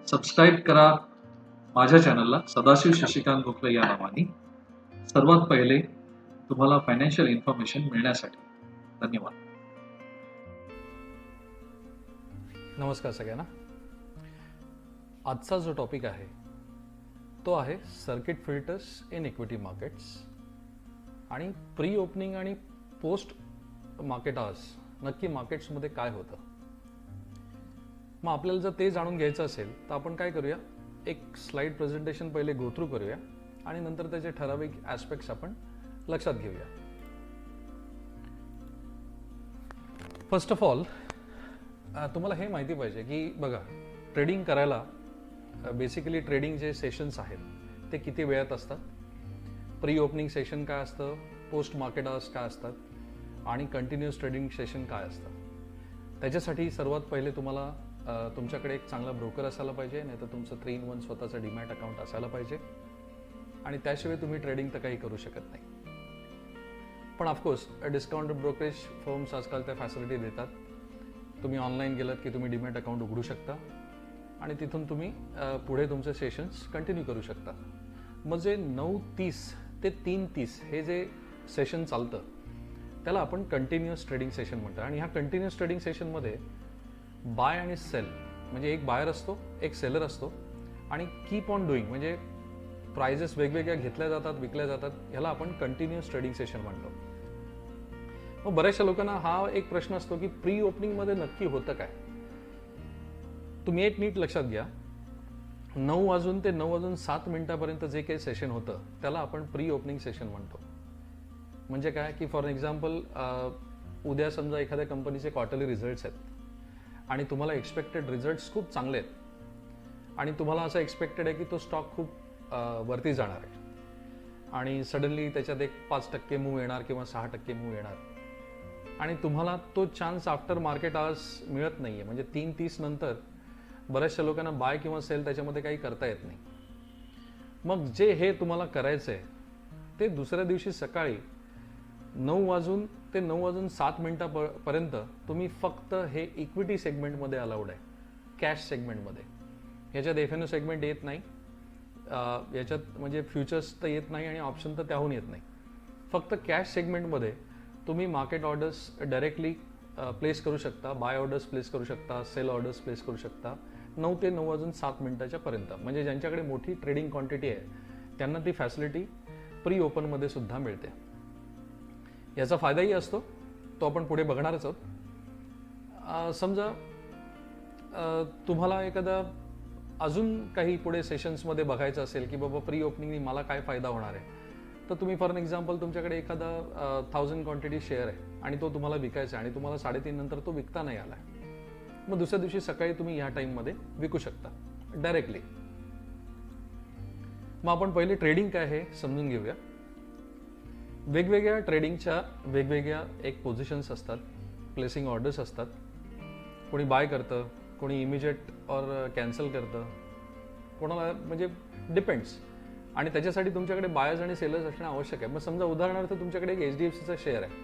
Subscribe करा माझ्या चॅनलला सदाशिव शशिकांत गोखले या नावाने. सर्वात पहिले तुम्हाला फायनान्शियल इन्फॉर्मेशन मिळण्यासाठी. धन्यवाद. नमस्कार सगळ्यांना. आजचा जो टॉपिक आहे तो आहे circuit filters in equity markets आणि प्री ओपनिंग आणि पोस्ट मार्केट आवर्स नक्की मार्केट्समध्ये काय होतं. मग आपल्याला जर ते जाणून घ्यायचं असेल तर आपण काय करूया, एक स्लाइड प्रेझेंटेशन पहिले गो थ्रू करूया आणि नंतर त्याचे ठराविक ॲस्पेक्ट्स आपण लक्षात घेऊया. फर्स्ट ऑफ ऑल तुम्हाला हे माहिती पाहिजे की बघा, ट्रेडिंग करायला बेसिकली ट्रेडिंग जे सेशन्स आहेत ते किती वेळात असतात, प्री ओपनिंग सेशन काय असतं, पोस्ट मार्केट आवर्स काय असतात आणि कंटिन्युअस ट्रेडिंग सेशन काय असतं. त्याच्यासाठी सर्वात पहिले तुम्हाला तुमच्याकडे एक चांगला ब्रोकर असायला पाहिजे, नाही तर तुमचं 3-in-1 स्वतःचं डीमॅट अकाउंट असायला पाहिजे आणि त्याशिवाय तुम्ही ट्रेडिंग तर काही करू शकत नाही. पण ऑफकोर्स डिस्काउंटेड ब्रोकरेज फर्म्स आजकाल त्या फॅसिलिटी देतात. तुम्ही ऑनलाईन गेलात की तुम्ही डीमॅट अकाउंट उघडू शकता आणि तिथून तुम्ही पुढे तुमचे सेशन्स कंटिन्यू करू शकता. मग जे 9:30 ते 3:30 हे जे सेशन चालतं त्याला आपण कंटिन्युअस ट्रेडिंग सेशन म्हणतो. आणि ह्या कंटिन्युअस ट्रेडिंग सेशनमध्ये बाय आणि सेल म्हणजे एक बायर असतो, एक सेलर असतो आणि कीप ऑन डुईंग म्हणजे प्राइजेस वेगवेगळ्या घेतल्या जातात, विकल्या जातात. ह्याला आपण कंटिन्युअस ट्रेडिंग सेशन म्हणतो. मग बऱ्याचशा लोकांना हा एक प्रश्न असतो की प्री ओपनिंगमध्ये नक्की होतं काय. तुम्ही एक नीट लक्षात घ्या, 9 वाजून ते 9:07 जे काही सेशन होतं त्याला आपण प्री ओपनिंग सेशन म्हणतो. म्हणजे काय की फॉर एक्झाम्पल उद्या समजा एखाद्या कंपनीचे क्वार्टरली रिझल्ट्स आहेत आणि तुम्हाला एक्सपेक्टेड रिझल्ट्स खूप चांगले आहेत आणि तुम्हाला असं एक्सपेक्टेड आहे की तो स्टॉक खूप वरती जाणार आहे आणि सडनली त्याच्यात एक 5% मूव्ह येणार किंवा 6% मूव्ह येणार आणि तुम्हाला तो चान्स आफ्टर मार्केट आवर्स मिळत नाही आहे. म्हणजे 3:30 नंतर बऱ्याचशा लोकांना बाय किंवा सेल त्याच्यामध्ये काही करता येत नाही. मग जे हे तुम्हाला करायचं आहे ते दुसऱ्या दिवशी सकाळी 9 वाजून ते 9:07 तुम्ही फक्त हे इक्विटी सेगमेंटमध्ये अलाउड आहे, कॅश सेगमेंटमध्ये. ह्याच्यात FNO सेगमेंट येत नाही, याच्यात म्हणजे फ्युचर्स तर येत नाही आणि ऑप्शन तर त्याहून येत नाही. फक्त कॅश सेगमेंटमध्ये तुम्ही मार्केट ऑर्डर्स डायरेक्टली प्लेस करू शकता, बाय ऑर्डर्स प्लेस करू शकता, सेल ऑर्डर्स प्लेस करू शकता 9 ते 9:07 म्हणजे ज्यांच्याकडे मोठी ट्रेडिंग क्वांटिटी आहे त्यांना ती फॅसिलिटी प्री ओपनमध्ये सुद्धा मिळते. याचा फायदाही असतो, तो आपण पुढे बघणारच आहोत. समजा तुम्हाला एखादा अजून काही पुढे सेशन्समध्ये बघायचं असेल की बाबा प्री ओपनिंगनी मला काय फायदा होणार आहे, तर तुम्ही फॉर एक्झाम्पल तुमच्याकडे एखादा 1000 क्वांटिटी शेअर आहे आणि तो तुम्हाला विकायचा आहे आणि तुम्हाला 3:30 नंतर तो विकता नाही आला आहे. मग दुसऱ्या दिवशी सकाळी तुम्ही ह्या टाईममध्ये विकू शकता डायरेक्टली. मग आपण पहिले ट्रेडिंग काय हे समजून घेऊया. वेगवेगळ्या ट्रेडिंगच्या वेगवेगळ्या एक पोझिशन्स असतात, प्लेसिंग ऑर्डर्स असतात. कोणी बाय करतं, कोणी इमिजिएट और कॅन्सल करतं, कोणाला म्हणजे डिपेंड्स. आणि त्याच्यासाठी तुमच्याकडे बायर्स आणि सेलर्स असणं आवश्यक आहे. मग समजा उदाहरणार्थ तुमच्याकडे एक HDFCचा शेअर आहे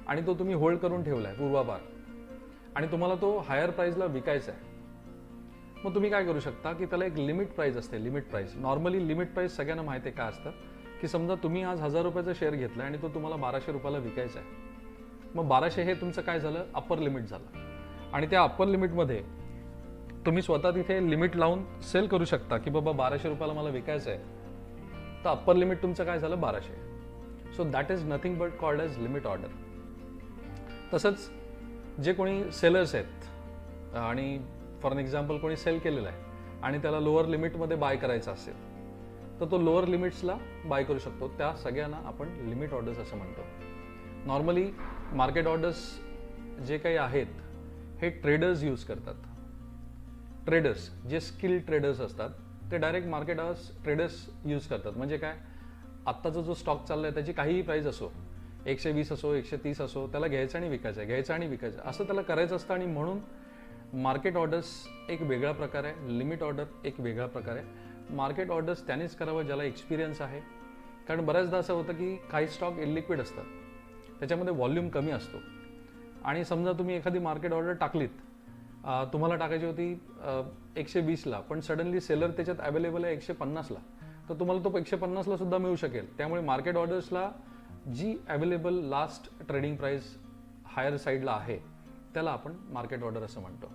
आणि तो तुम्ही होल्ड करून ठेवला आहे पूर्वापार आणि तुम्हाला तो हायर प्राईजला विकायचा आहे. मग तुम्ही काय करू शकता की त्याला एक लिमिट प्राईज असते, limit price. Normally limit price सगळ्यांना माहिती आहे काय असतं की समजा तुम्ही आज 1000 रुपयाचा शेअर घेतला आणि तो तुम्हाला 1200 रुपयाला विकायचा आहे. मग 1200 हे तुमचं काय झालं, अप्पर लिमिट झालं आणि त्या अप्पर लिमिटमध्ये तुम्ही स्वतः तिथे लिमिट लावून सेल करू शकता की बाबा 1200 रुपयाला मला विकायचं आहे, तर अप्पर लिमिट तुमचं काय झालं 1200. So that is nothing but called as limit order. तसंच जे कोणी सेलर्स आहेत आणि फॉर एक्झाम्पल कोणी सेल केलेला आहे आणि त्याला लोअर लिमिटमध्ये बाय करायचं असेल तर तो लोअर लिमिट्सला बाय करू शकतो. त्या सगळ्यांना आपण लिमिट ऑर्डर्स असं म्हणतो. नॉर्मली मार्केट ऑर्डर्स जे काही आहेत हे ट्रेडर्स यूज करतात. ट्रेडर्स जे स्किल ट्रेडर्स असतात ते direct market orders traders use करतात. म्हणजे काय, आत्ताचा जो स्टॉक चालला आहे त्याची काहीही प्राईस असो, 120 असो, 130 असो, त्याला घ्यायचं आणि विकायचं आहे, घ्यायचं आणि विकायचं असं त्याला करायचं असतं. आणि म्हणून मार्केट ऑर्डर्स एक वेगळा प्रकार आहे, लिमिट ऑर्डर एक वेगळा प्रकार आहे. मार्केट ऑर्डर्स त्यानेच करावं ज्याला एक्सपिरियन्स आहे. कारण बऱ्याचदा असं होतं की काही स्टॉक इलिक्विड असतात, त्याच्यामध्ये व्हॉल्यूम कमी असतो आणि समजा तुम्ही एखादी मार्केट ऑर्डर टाकलीत तुम्हाला टाकायची होती 120ला, पण सडनली सेलर त्याच्यात अवेलेबल आहे 150ला, तर तुम्हाला तो 150ला सुद्धा मिळू शकेल. त्यामुळे मार्केट ऑर्डर्सला जी available last trading price higher साईडला आहे त्याला आपण मार्केट ऑर्डर असं म्हणतो.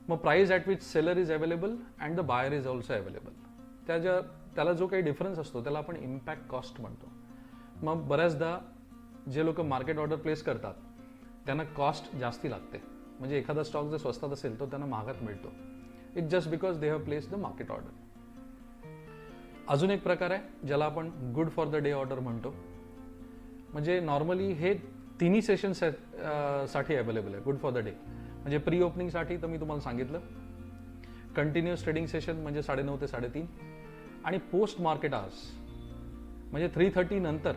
मग price at which seller is available and the buyer is also available, त्याला जो काही डिफरन्स असतो त्याला आपण इम्पॅक्ट कॉस्ट म्हणतो. मग बऱ्याचदा जे लोक मार्केट ऑर्डर प्लेस करतात त्यांना कॉस्ट जास्ती लागते, म्हणजे एखादा स्टॉक जर स्वस्तात असेल तो त्यांना महागात मिळतो. It just because they have place the market order. अजून एक प्रकार आहे ज्याला आपण good for the day order म्हणतो. म्हणजे नॉर्मली हे तिन्ही सेशन साठी अवेलेबल आहे गुड फॉर द डे. म्हणजे प्री ओपनिंगसाठी तर मी तुम्हाला सांगितलं, कंटिन्युअस ट्रेडिंग सेशन म्हणजे 9:30 ते 3:30, आणि पोस्ट मार्केट आवर्स म्हणजे 3:30 नंतर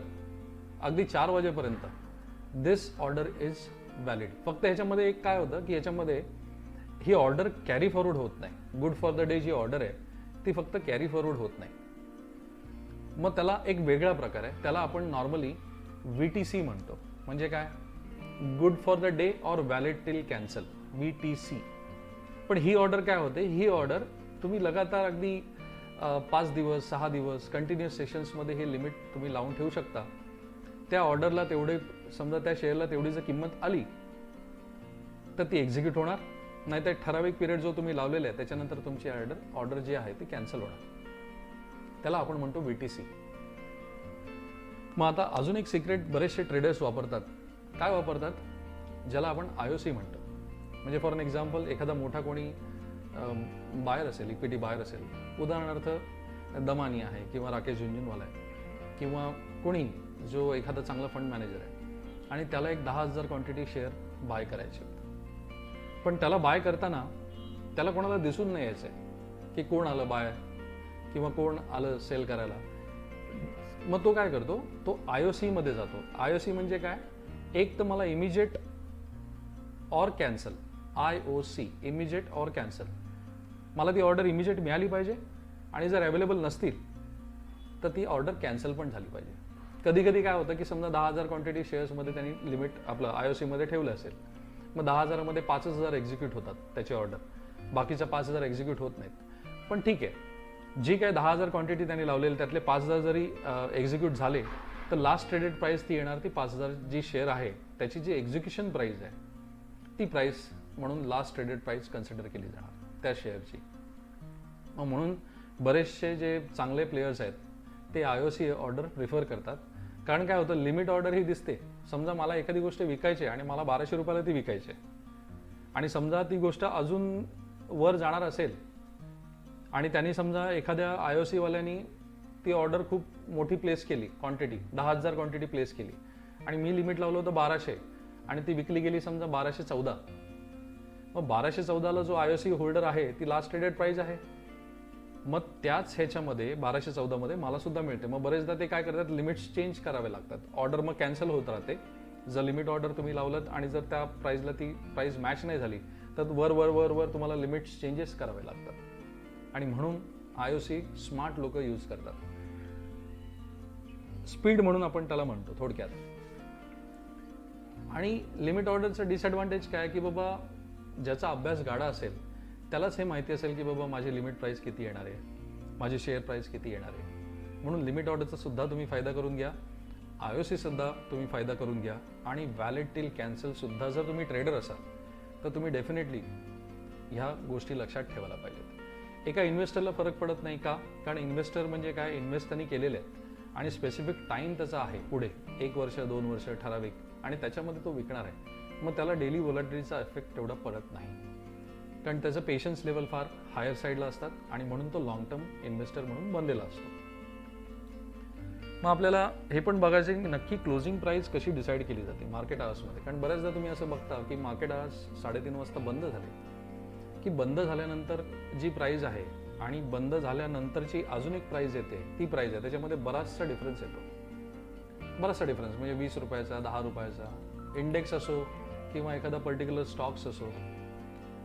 अगदी 4 वाजेपर्यंत दिस ऑर्डर इज व्हॅलिड. फक्त ह्याच्यामध्ये एक काय होतं की ह्याच्यामध्ये ही ऑर्डर कॅरी फॉरवर्ड होत नाही. गुड फॉर द डे जी ऑर्डर आहे ती फक्त कॅरी फॉरवर्ड होत नाही. मग त्याला एक वेगळा प्रकार आहे, त्याला आपण नॉर्मली VTC म्हणतो. म्हणजे काय, good for the day or valid till cancel, VTC. पण ही ऑर्डर काय होते, ही ऑर्डर तुम्ही लगातार अगदी 5 दिवस 6 दिवस कंटिन्युअस सेशन्समध्ये हे लिमिट तुम्ही लावून ठेवू शकता. त्या ऑर्डरला तेवढे, समजा त्या शेअरला तेवढी जर किंमत आली तर ती एक्झिक्यूट होणार, नाही तर ठराविक पिरियड जो तुम्ही लावलेला आहे त्याच्यानंतर तुमची ऑर्डर जी आहे ती कॅन्सल होणार. त्याला आपण म्हणतो VTC. मग आता अजून एक सिक्रेट बरेचसे ट्रेडर्स वापरतात. काय वापरतात, ज्याला आपण IOC म्हणतो. म्हणजे फॉर एन एक्झाम्पल एखादा मोठा कोणी बायर असेल, इक्विटी बायर असेल, उदाहरणार्थ दमानी आहे किंवा राकेश झुंझुनवाला आहे किंवा कोणी जो एखादा चांगला फंड मॅनेजर आहे आणि त्याला एक 10,000 क्वांटिटी शेअर बाय करायचे. पण त्याला बाय करताना त्याला कोणाला दिसून नाही यायचं की कोण आलं बाय किंवा कोण आलं सेल करायला. मग तो काय करतो, तो IOC मध्ये जातो. IOC म्हणजे काय, एक तर मला immediate or cancel, IOC immediate or cancel. मला ती ऑर्डर इमिजिएट मिळाली पाहिजे आणि जर अवेलेबल नसतील तर ती ऑर्डर कॅन्सल पण झाली पाहिजे. कधी कधी काय होतं की समजा 10,000 क्वांटिटी शेअर्समध्ये त्यांनी लिमिट आपलं IOC मध्ये ठेवलं असेल, मग 10,000 मध्ये 5,000 एक्झिक्यूट होतात त्याची ऑर्डर, बाकीच्या 5,000 एक्झिक्यूट होत नाहीत. पण ठीक आहे, जी काय 10,000 क्वांटिटी त्यांनी लावलेली त्यातले 5,000 जरी एक्झिक्यूट झाले तर लास्ट ट्रेडेड प्राइस ती येणार, ती 5,000 जी शेअर आहे त्याची जी एक्झिक्युशन प्राइस आहे ती प्राइस म्हणून लास्ट ट्रेडेड प्राइस कन्सिडर केली जाणार त्या शेअरची. मग म्हणून बरेचसे जे चांगले प्लेयर्स आहेत ते IOC ऑर्डर प्रिफर करतात. कारण काय होतं, लिमिट ऑर्डर ही दिसते. समजा मला एखादी गोष्ट विकायची आणि मला 1200 रुपयाला ती विकायची आणि समजा ती गोष्ट अजून वर जाणार असेल आणि त्यांनी समजा एखाद्या IOC वाल्यांनी ती ऑर्डर खूप मोठी प्लेस केली, क्वांटिटी 10,000 क्वांटिटी प्लेस केली आणि मी लिमिट लावलं होतं 1200 आणि ती विकली गेली समजा 1214. मग 1214ला जो IOC होल्डर आहे ती लास्ट ट्रेडेड प्राइस आहे. मग त्याच ह्याच्यामध्ये 1214 मध्ये मला सुद्धा मिळते. मग बरेचदा ते काय करतात, लिमिट्स चेंज करावे लागतात. ऑर्डर मग कॅन्सल होत राहते. जर लिमिट ऑर्डर तुम्ही लावलं आणि जर त्या प्राइसला ती प्राइस मॅच नाही झाली तर वर वर वर वर तुम्हाला लिमिट्स चेंजेस करावे लागतात. आणि म्हणून IOC स्मार्ट लोक यूज करतात. स्पीड म्हणून आपण त्याला म्हणतो थोडक्यात. आणि लिमिट ऑर्डरचं डिसएडव्हान्टेज काय की बाबा ज्याचा अभ्यास गाढा असेल त्यालाच हे माहिती असेल की बाबा माझी लिमिट प्राइस किती येणार आहे, माझी शेअर प्राइस किती येणार आहे. म्हणून लिमिट ऑर्डरचा सुद्धा तुम्ही फायदा करून घ्या, IOC सुद्धा तुम्ही फायदा करून घ्या. आणि व्हॅलिड टिल कॅन्सल सुद्धा जर तुम्ही ट्रेडर असाल तर तुम्ही डेफिनेटली ह्या गोष्टी लक्षात ठेवायला पाहिजेत. एका इन्व्हेस्टरला फरक पडत नाही का, कारण इन्व्हेस्टर म्हणजे काय, इन्व्हेस्ट त्यांनी केलेले आहेत आणि स्पेसिफिक टाईम त्याचा आहे पुढे 1 वर्ष 2 वर्ष ठराविक, आणि त्याच्यामध्ये तो विकणार आहे. मग त्याला डेली व्हॉलॅटिलिटीचा इफेक्ट तेवढा पडत नाही, कारण त्याचं पेशन्स लेवल फार हायर साईडला असतात आणि म्हणून तो लॉंग टर्म इन्व्हेस्टर म्हणून बनलेला असतो. मग आपल्याला हे पण बघायचं की नक्की क्लोजिंग प्राइस कशी डिसाईड केली जाते मार्केट आवर्समध्ये. कारण बऱ्याचदा तुम्ही असं बघता की मार्केट आवर्स 3:30 वाजता बंद झाले की बंद झाल्यानंतर जी प्राइस आहे आणि बंद झाल्यानंतरची अजून एक प्राइस येते, ती प्राइस आहे त्याच्यामध्ये बराचसा डिफरन्स येतो. बराचसा डिफरन्स म्हणजे 20 रुपयाचा 10 रुपयाचा, इंडेक्स असो किंवा एखादा पर्टिक्युलर स्टॉक्स असो.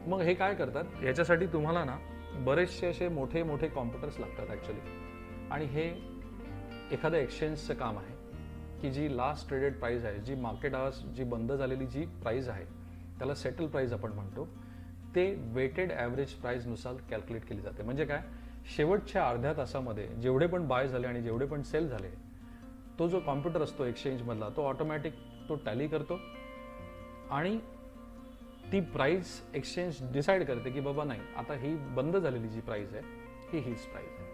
मग हे काय करतात, ह्याच्यासाठी तुम्हाला ना बरेचसे असे मोठे मोठे कॉम्प्युटर्स लागतात ॲक्च्युली. आणि हे एखाद्या एक्सचेंजचं काम आहे की जी लास्ट ट्रेडेड प्राइस आहे, जी मार्केट आवर्स जी बंद झालेली जी प्राइस आहे त्याला सेटल प्राइस आपण म्हणतो, ते वेटेड ॲव्हरेज प्राईसनुसार कॅल्क्युलेट केली जाते. म्हणजे काय, शेवटच्या अर्ध्या तासामध्ये जेवढे पण बाय झाले आणि जेवढे पण सेल झाले, तो जो कॉम्प्युटर असतो एक्सचेंजमधला तो ऑटोमॅटिक तो टॅली करतो आणि ती प्राईस एक्सचेंज डिसाईड करते की बाबा नाही, आता ही बंद झालेली जी प्राईस आहे ही हीच प्राईस आहे.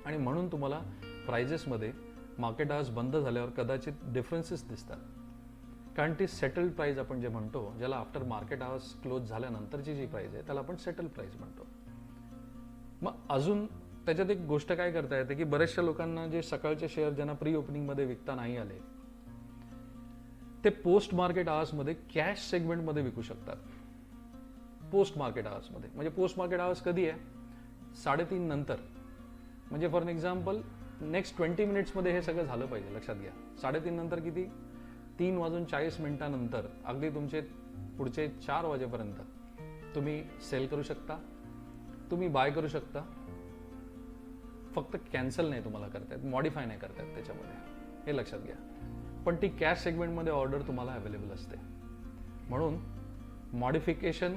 आणि म्हणून तुम्हाला प्राइजेसमध्ये मार्केट आवर्स बंद झाल्यावर कदाचित डिफरन्सेस दिसतात, कारण ती सेटल्ड प्राईस आपण जे म्हणतो, ज्याला आफ्टर मार्केट आवर्स क्लोज झाल्यानंतरची जी प्राईस आहे त्याला आपण सेटल्ड प्राईस म्हणतो. मग अजून त्याच्यात एक गोष्ट काय करता येते की बऱ्याचशा लोकांना जे सकाळचे शेअर ज्यांना प्री ओपनिंगमध्ये विकता नाही आले, ते पोस्ट मार्केट आवर्समध्ये कॅश सेगमेंटमध्ये विकू शकतात. पोस्ट मार्केट आवर्समध्ये म्हणजे पोस्ट मार्केट आवर्स कधी आहे, 3:30 नंतर. म्हणजे फॉर एक्झाम्पल नेक्स्ट 20 मिनिट्समध्ये हे सगळं झालं पाहिजे, लक्षात घ्या. 3:30 नंतर किती, 3:40 अगदी तुमचे पुढचे 4 वाजेपर्यंत तुम्ही सेल करू शकता, तुम्ही बाय करू शकता. फक्त कॅन्सल नाही तुम्हाला करतायत, मॉडिफाय नाही करतायत त्याच्यामध्ये, हे लक्षात घ्या. पण ती कॅश सेगमेंटमध्ये ऑर्डर तुम्हाला अवेलेबल असते. म्हणून modification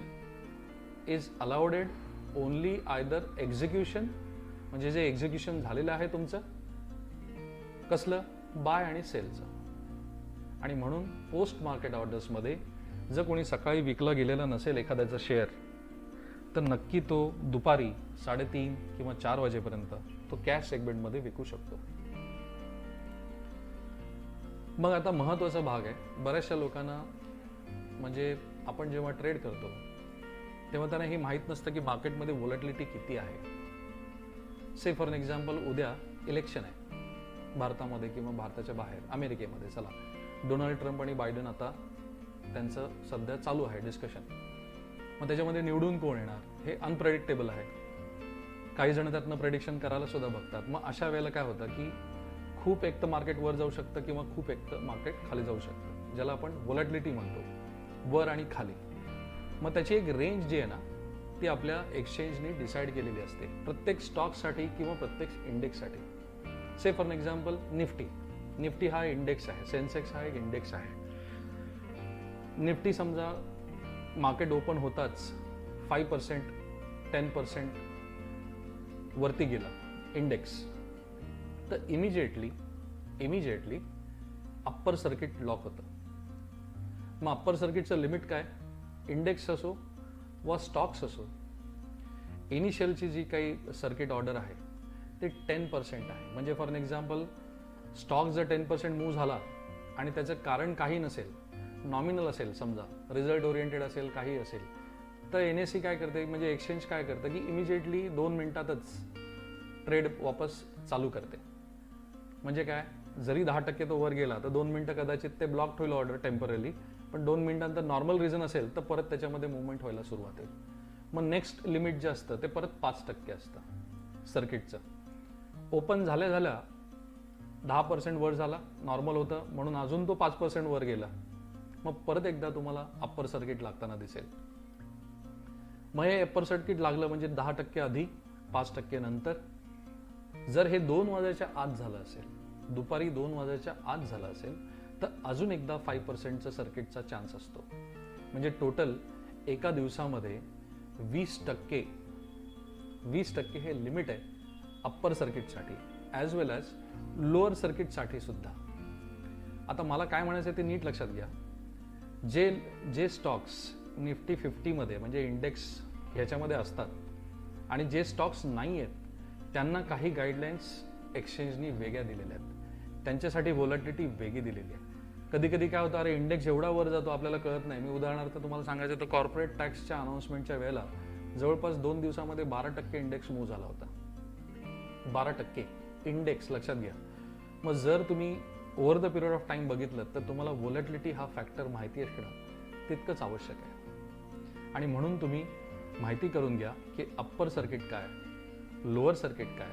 is allowed only either execution, म्हणजे जे एक्झिक्युशन झालेलं आहे तुमचं कसलं, बाय आणि सेलचं. आणि म्हणून पोस्ट मार्केट ऑर्डर्समध्ये जर कोणी सकाळी विकला गेलेला नसेल एखाद्याचा शेअर, तर नक्की तो दुपारी 3:30 किंवा 4 वाजेपर्यंत तो कॅश सेगमेंटमध्ये विकू शकतो. मग आता महत्त्वाचा भाग आहे, बऱ्याचशा लोकांना म्हणजे आपण जेव्हा ट्रेड करतो तेव्हा त्यांना हे माहीत नसतं की मार्केटमध्ये व्होलॅटिलिटी किती आहे. से फॉर एक्झाम्पल उद्या इलेक्शन आहे भारतामध्ये किंवा भारताच्या बाहेर अमेरिकेमध्ये. चला, डोनाल्ड ट्रम्प आणि बायडन आता त्यांचं सध्या चालू आहे डिस्कशन. मग त्याच्यामध्ये निवडून कोण येणार हे अनप्रेडिक्टेबल आहे. काही जण त्यातनं प्रेडिक्शन करायला सुद्धा बघतात. मग अशा वेळेला काय होतं की खूप एक तर मार्केट वर जाऊ शकतं किंवा खूप एक तर मार्केट खाली जाऊ शकतं, ज्याला आपण व्होलॅटिलिटी म्हणतो, वर आणि खाली. मग त्याची एक रेंज जी आहे ना, ती आपल्या एक्सचेंजने डिसाईड केलेली असते प्रत्येक स्टॉकसाठी किंवा प्रत्येक इंडेक्ससाठी. से फॉर एक्झाम्पल निफ्टी हा इंडेक्स आहे, सेन्सेक्स हा एक इंडेक्स आहे. निफ्टी समजा मार्केट ओपन होताच 5%, 10% वरती गेला इंडेक्स, तर इमिजिएटली अप्पर सर्किट लॉक होतं. मग अप्पर सर्किटचं लिमिट काय, इंडेक्स असो व स्टॉक्स असो, इनिशियलची जी काही सर्किट ऑर्डर आहे ते 10% आहे. म्हणजे फॉर एक्झाम्पल स्टॉक जर 10% मूव्ह झाला आणि त्याचं कारण काही नसेल, नॉमिनल असेल, समजा रिझल्ट ओरिएंटेड असेल, काही असेल, तर NSE काय करते, म्हणजे एक्सचेंज काय करतं की इमिजिएटली 2 मिनिटातच ट्रेड वापस चालू करते. म्हणजे काय, जरी 10% तो वर गेला तर 2 मिनिटं कदाचित ते ब्लॉक होईल ऑर्डर टेम्पररी, पण 2 मिनिटांतर नॉर्मल रिझन असेल तर परत त्याच्यामध्ये मुवमेंट व्हायला सुरुवात होईल. मग नेक्स्ट लिमिट जे असतं ते परत 5% असतं सर्किटचं. ओपन झाल्या 10% वर झाला, नॉर्मल होतं म्हणून अजून तो 5% वर गेला, मग परत एकदा तुम्हाला अप्पर सर्किट लागताना दिसेल. मग हे अप्पर सर्किट लागलं म्हणजे 10% आधी, 5% नंतर. जर हे 2 वाजायच्या आत झालं असेल, दुपारी 2 वाजायच्या आत झालं असेल, तर अजून एकदा 5%चा सर्किटचा चान्स असतो. म्हणजे टोटल एका दिवसामध्ये 20% हे लिमिट आहे अप्पर सर्किटसाठी ॲज वेल ॲज लोअर सर्किटसाठी सुद्धा. आता मला काय म्हणायचं ते नीट लक्षात घ्या. जे स्टॉक्स निफ्टी 50मध्ये म्हणजे इंडेक्स ह्याच्यामध्ये असतात आणि जे स्टॉक्स नाही आहेत त्यांना काही गाईडलाईन्स एक्सचेंजनी वेगळ्या दिलेल्या आहेत, त्यांच्यासाठी व्होलॅटिलिटी वेगळी दिलेली आहे. कधी कधी काय होतं, अरे इंडेक्स एवढा वर जातो आपल्याला कळत नाही. मी उदाहरणार्थ तुम्हाला सांगायचं तर कॉर्पोरेट टॅक्सच्या अनाऊन्समेंटच्या वेळेला जवळपास 2 दिवसामध्ये 12% इंडेक्स मूव्ह झाला होता. 12% इंडेक्स, लक्षात घ्या. मग जर तुम्ही over the period of time बघितलं तर तुम्हाला व्होलॅटिलिटी हा फॅक्टर माहिती असणं तितकंच आवश्यक आहे. आणि म्हणून तुम्ही माहिती करून घ्या की अप्पर सर्किट काय, लोअर सर्किट काय,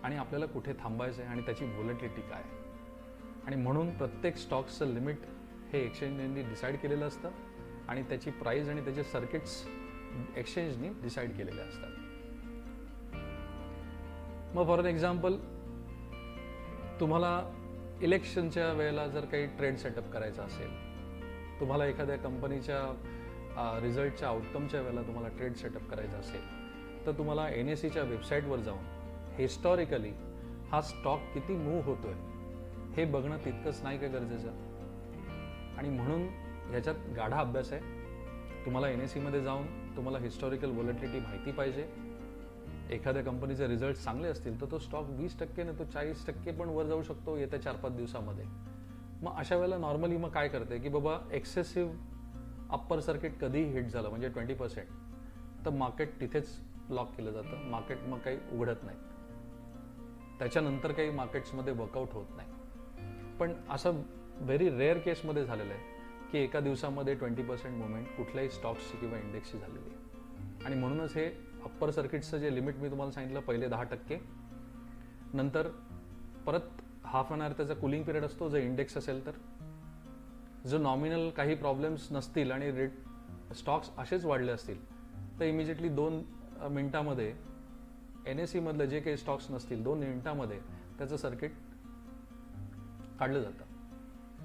आणि आपल्याला कुठे थांबायचं आहे आणि त्याची व्होलॅटिलिटी काय. आणि म्हणून प्रत्येक स्टॉक्सचं लिमिट हे एक्सचेंजने डिसाईड केलेलं असतं आणि त्याची प्राईस आणि त्याचे सर्किट्स एक्सचेंजने डिसाईड केलेले असतात. मग फॉर एक्झाम्पल तुम्हाला इलेक्शनच्या वेळेला जर काही ट्रेड सेटअप करायचा असेल, तुम्हाला एखाद्या कंपनीच्या रिझल्टच्या आउटकमच्या वेळेला तुम्हाला ट्रेड सेटअप करायचा असेल तर तुम्हाला NSEच्या वेबसाईटवर जाऊन हिस्टॉरिकली हा स्टॉक किती मूव्ह होतोय हे बघणं तितकंच नाही का गरजेचं. आणि म्हणून ह्याच्यात गाढा अभ्यास आहे. तुम्हाला NSEमध्ये जाऊन तुम्हाला हिस्टॉरिकल व्हॉलेटिलिटी माहिती पाहिजे. एखाद्या कंपनीचे रिझल्ट चांगले असतील तर तो स्टॉक 20% नाही तो 40% पण वर जाऊ शकतो येत्या 4-5 दिवसामध्ये. मग अशा वेळेला नॉर्मली मग काय करते की बाबा एक्सेसिव्ह अप्पर सर्किट कधीही हिट झालं म्हणजे 20% तर मार्केट तिथेच लॉक केलं जातं. मार्केट मग काही उघडत नाही. त्याच्यानंतर काही मार्केट्समध्ये वर्कआउट होत नाही. पण असं व्हेरी रेअर केसमध्ये झालेलं आहे की एका दिवसामध्ये 20% मुवमेंट कुठल्याही स्टॉक्सची किंवा इंडेक्सची झालेली आहे. आणि म्हणूनच हे अप्पर सर्किटचं जे लिमिट मी तुम्हाला सांगितलं पहिले 10%, नंतर परत हाफ अन आवर त्याचा कुलिंग पिरियड असतो जर इंडेक्स असेल तर. जर नॉमिनल काही प्रॉब्लेम्स नसतील आणि स्टॉक्स असेच वाढले असतील तर इमिजिएटली 2 मिनिटामध्ये NSE मधलं जे काही स्टॉक्स नसतील 2 मिनिटामध्ये त्याचं सर्किट काढलं जातं.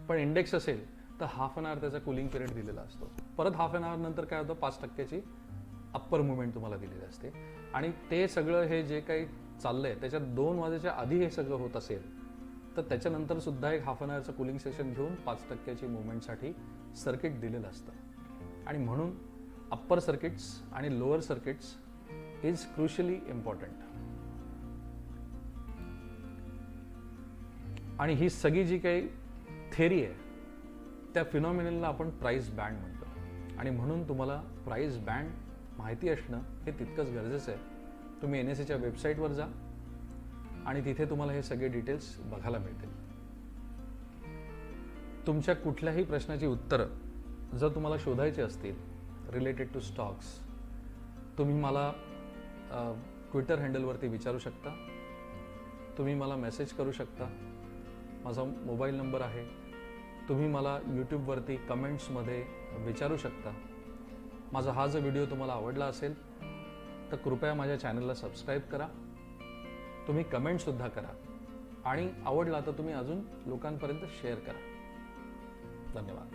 पण इंडेक्स असेल तर हाफ अन आवर त्याचा कुलिंग पिरियड दिलेला असतो. परत हाफ अन आवर नंतर काय होतं 5%ची अप्पर मुवमेंट तुम्हाला दिलेली असते. आणि ते सगळं हे जे काही चाललंय त्याच्यात 2 वाजेच्या आधी हे सगळं होत असेल तर त्याच्यानंतर सुद्धा एक हाफ अन आवरचं कुलिंग सेशन घेऊन 5%ची मुवमेंटसाठी सर्किट दिलेलं असतं. आणि म्हणून अप्पर सर्किट्स आणि लोअर सर्किट्स इज क्रुशियली इम्पॉर्टंट. आणि ही सगळी जी काही थेरी आहे त्या फिनॉमिनलला आपण प्राइस बँड म्हणतो. आणि म्हणून तुम्हाला प्राइस बँड माहिती असणं हे तितकंच गरजेचं आहे. तुम्ही NSEच्या वेबसाईटवर जा आणि तिथे तुम्हाला हे सगळे डिटेल्स बघायला मिळतील. तुमच्या कुठल्याही प्रश्नाची उत्तरं जर तुम्हाला शोधायची असतील रिलेटेड टू स्टॉक्स तुम्ही मला ट्विटर हँडलवरती विचारू शकता. तुम्ही मला मेसेज करू शकता. माझा मोबाईल नंबर आहे. तुम्ही मला यूट्यूबवरती कमेंट्समध्ये विचारू शकता. माझा हा जर व्हिडिओ तुम्हाला आवडला असेल तर कृपया माझ्या चॅनलला सबस्क्राईब करा. तुम्ही कमेंटसुद्धा करा आणि आवडला तर तुम्ही अजून लोकांपर्यंत शेअर करा. धन्यवाद.